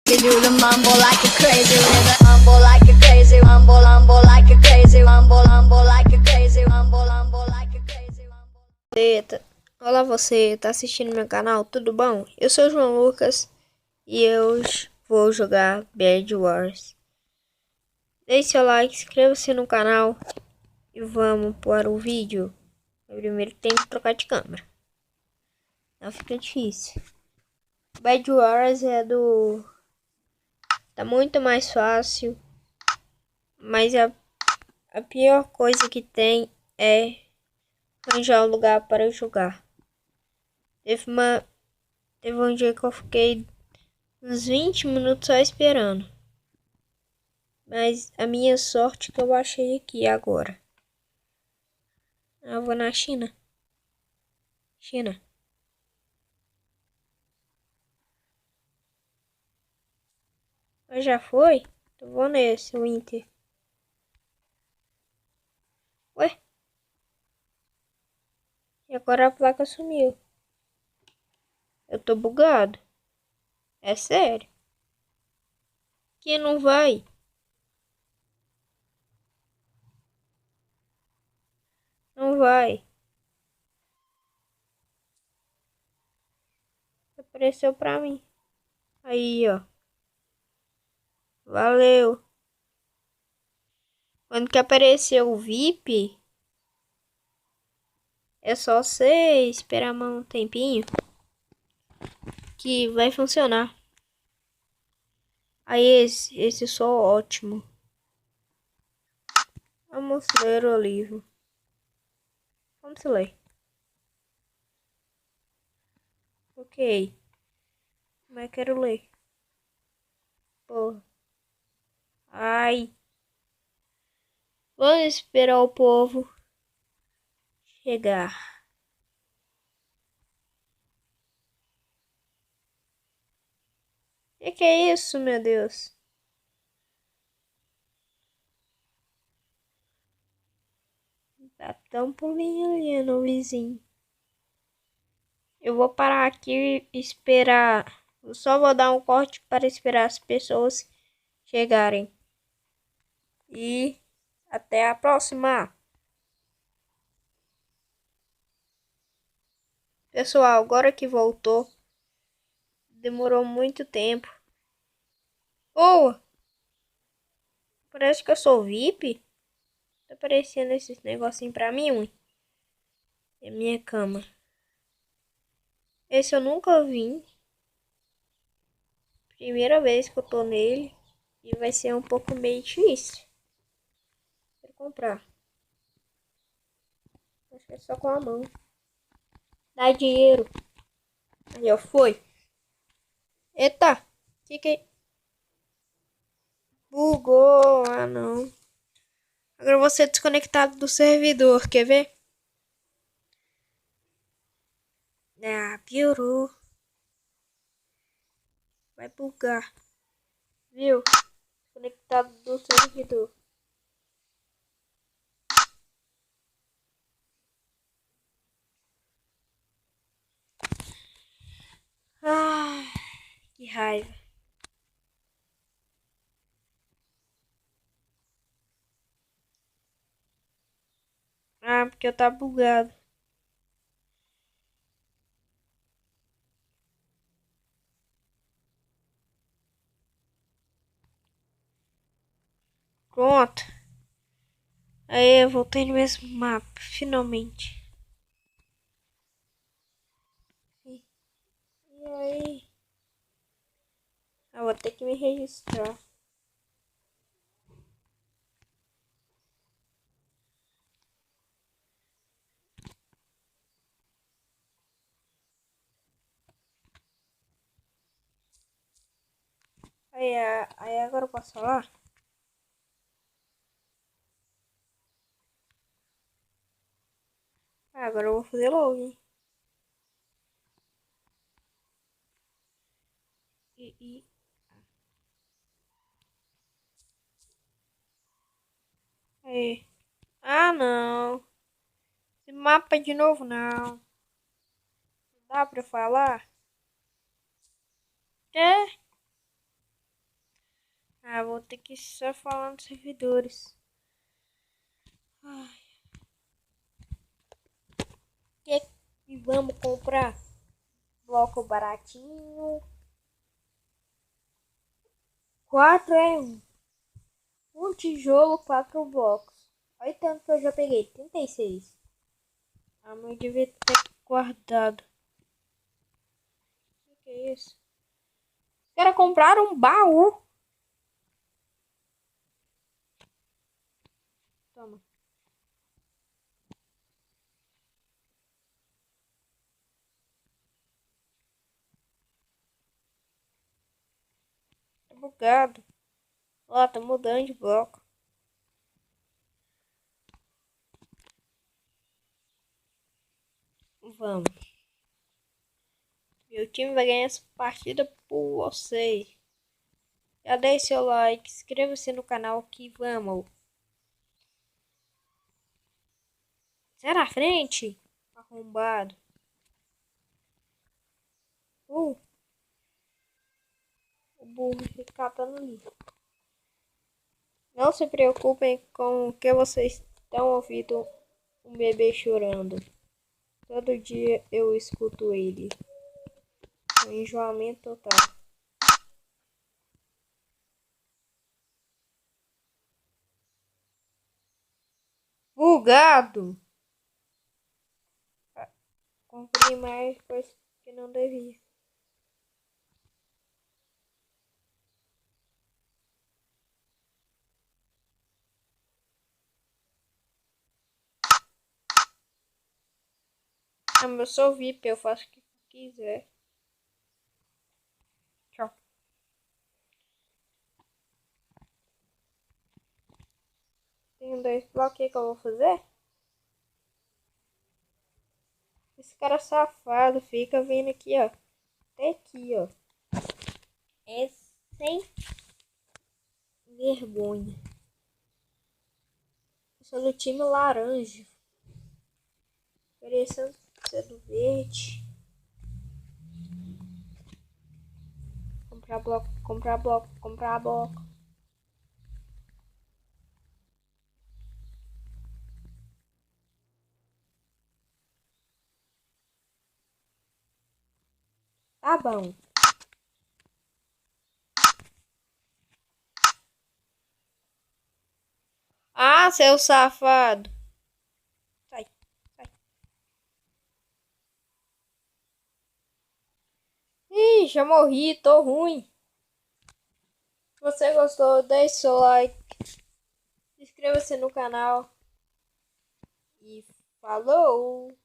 You do the mumble like a crazy with a mumble like a crazy mumble like a crazy mumble like a crazy mumble like a crazy mumble. Eita. Olá, você tá assistindo meu canal, tudo bom? Eu sou o João Lucas e hoje vou jogar Bed Wars. Deixe seu like, inscreva-se no canal e vamos para o vídeo. Primeiro tem que trocar de câmera, não fica difícil. Bed Wars tá muito mais fácil, mas a pior coisa que tem é arranjar um lugar para jogar. Teve um dia que eu fiquei uns 20 minutos só esperando. Mas a minha sorte é que eu achei aqui agora. Eu vou na China. China. Eu já foi? Eu vou nesse, o Inter. Ué? E agora a placa sumiu. Eu tô bugado. É sério. Que não vai? Não vai. Apareceu pra mim. Aí, ó. Valeu. Quando que apareceu o VIP, é só você esperar um tempinho que vai funcionar. Aí esse sou ótimo. Vamos ler o livro. Vamos ler. Ok. Mas quero ler. Porra. Ai. Vamos esperar o povo chegar. Que é isso, meu Deus? Tá tão pulinho ali no vizinho. Eu vou parar aqui e esperar. Eu só vou dar um corte para esperar as pessoas chegarem. E até a próxima. Pessoal, agora que voltou, demorou muito tempo. Oh! Parece que eu sou VIP. Tá aparecendo esses negocinho pra mim, ui. É minha cama. Esse eu nunca vi. Primeira vez que eu tô nele. E vai ser um pouco meio difícil. Quero comprar. Acho que é só com a mão. Dá dinheiro. Aí, ó, foi. Eita! Que bugou? Ah, não. Agora eu vou ser desconectado do servidor. Quer ver? Ah, piorou. Vai bugar. Viu? Conectado do servidor. Ah, que raiva. Ah, porque eu tava bugado. Pronto. Aí eu voltei no mesmo mapa, finalmente. E aí? Eu vou ter que me registrar. Aí agora eu posso falar? Ah, agora eu vou fazer login. E... Aí. Ah, não. Esse mapa de novo, não. Não dá pra falar? É? Ah, vou ter que só falar nos servidores. Ai. E vamos comprar bloco baratinho. 4 é um tijolo, 4 blocos. Olha tanto que eu já peguei, 36. Ah, mas eu devia ter guardado. O que é isso? Quero comprar um baú. Toma. Tá bugado. Ó, tá mudando de bloco. Vamos. Meu time vai ganhar essa partida por vocês. Já deixe seu like, inscreva-se no canal que vamos. Sai na frente, arrombado. O burro fica catando lixo. Não se preocupem com o que vocês estão ouvindo um bebê chorando. Todo dia eu escuto ele. Um enjoamento total. Bugado! Comprei mais coisa que não devia. Ah, mas eu sou VIP, eu faço o que quiser. Tchau. Tem 2 blocos que eu vou fazer. Esse cara safado fica vindo aqui, ó. Até aqui, ó. É sem vergonha. Eu sou do time laranja. Parecendo ser do verde. Comprar bloco, comprar bloco, comprar bloco. Tá bom. Ah, seu safado. Sai, sai. Ih, já morri, tô ruim. Se você gostou, deixe seu like. Inscreva-se no canal. E falou!